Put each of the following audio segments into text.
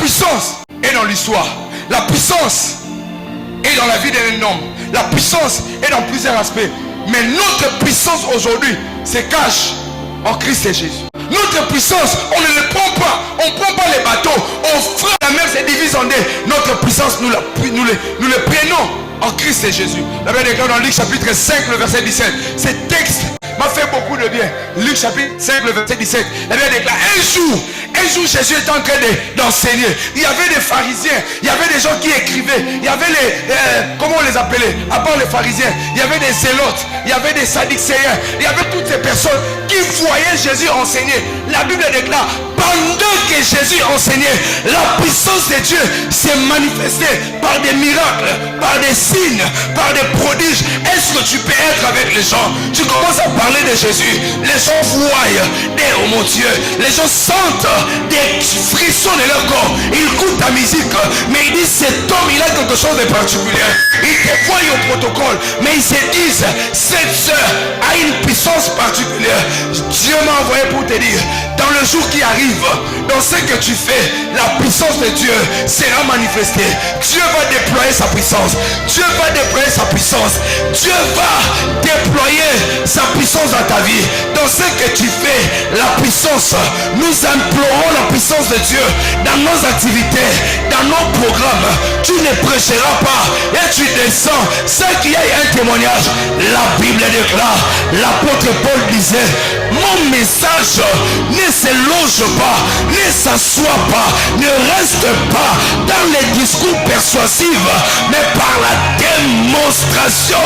puissance est dans l'histoire. La puissance est dans la vie d'un homme. La puissance est dans plusieurs aspects. Mais notre puissance aujourd'hui se cache en Christ et Jésus. Notre puissance, on ne le prend pas. On ne prend pas les bateaux. On frappe la mer, se divise en deux. Notre puissance, nous le prenons en Christ et Jésus. La Bible déclare dans Luc chapitre 5, le verset 17. Ce texte m'a fait beaucoup de bien. Luc chapitre 5, le verset 17. La Bible déclare un jour Jésus était en train d'enseigner. Il y avait des pharisiens, il y avait des gens qui écrivaient, il y avait comment on les appelait? À part les pharisiens, il y avait des zélotes, il y avait des sadducéens, il y avait toutes ces personnes qui voyaient Jésus enseigner. La Bible déclare, pendant que Jésus enseignait, la puissance de Dieu s'est manifestée par des miracles, par des signes, par des prodiges. Est-ce que tu peux être avec les gens? Tu commences à parler de Jésus, les gens voient, oh mon Dieu, les gens sentent des frissons de leur corps. Ils écoutent ta musique, mais ils disent cet homme il a quelque chose de particulier. Ils te voient au protocole, mais ils se disent cette soeur a une puissance particulière. Dieu m'a envoyé pour te dire, dans le jour qui arrive, dans ce que tu fais, la puissance de Dieu sera manifestée. Dieu va déployer sa puissance. Dieu va déployer sa puissance. Dieu va déployer sa puissance dans ta vie. Dans ce que tu fais, la puissance, nous implorons la puissance de Dieu dans nos activités, dans nos programmes. Tu ne prêcheras pas et tu descends sans qu'il y ait un témoignage. La Bible déclare, l'apôtre Paul disait, mon message ne se loge pas, ne s'assoit pas, ne reste pas dans les discours persuasifs, mais par la démonstration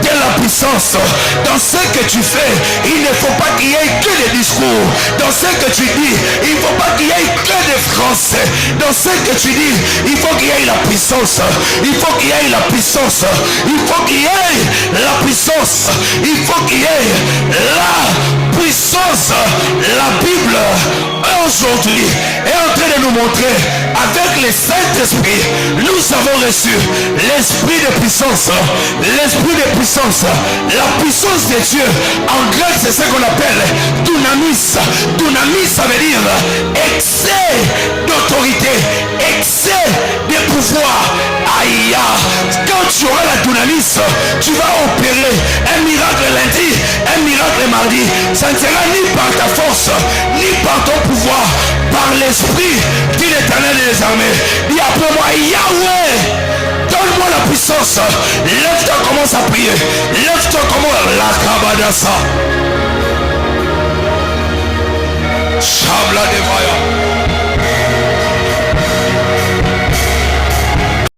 de la puissance. Dans ce que tu fais, il ne faut pas qu'il y ait que des discours. Dans ce que tu dis, il ne faut pas qu'il y ait que des français. Dans ce que tu dis, il faut qu'il y ait la puissance. Il faut qu'il y ait la puissance. Il faut qu'il y ait la puissance. Il faut qu'il y ait la puissance. La Bible aujourd'hui est en train de nous montrer, avec le Saint-Esprit, nous avons reçu l'esprit de puissance. L'esprit de puissance, la puissance de Dieu. En grec, c'est ce qu'on appelle dunamis. Dunamis, ça veut dire excès d'autorité, excès de pouvoir. Aïe, quand tu auras la dunamis, tu vas opérer un miracle lundi, un miracle mardi. Ça ne sera ni par ta force, ni par ton pouvoir, par l'esprit dit l'Éternel des armées. Dis après moi, Yahweh, donne-moi la puissance. Lève-toi, commence à prier. Lève-toi, commence la kabadasa. Shabla de Vaya.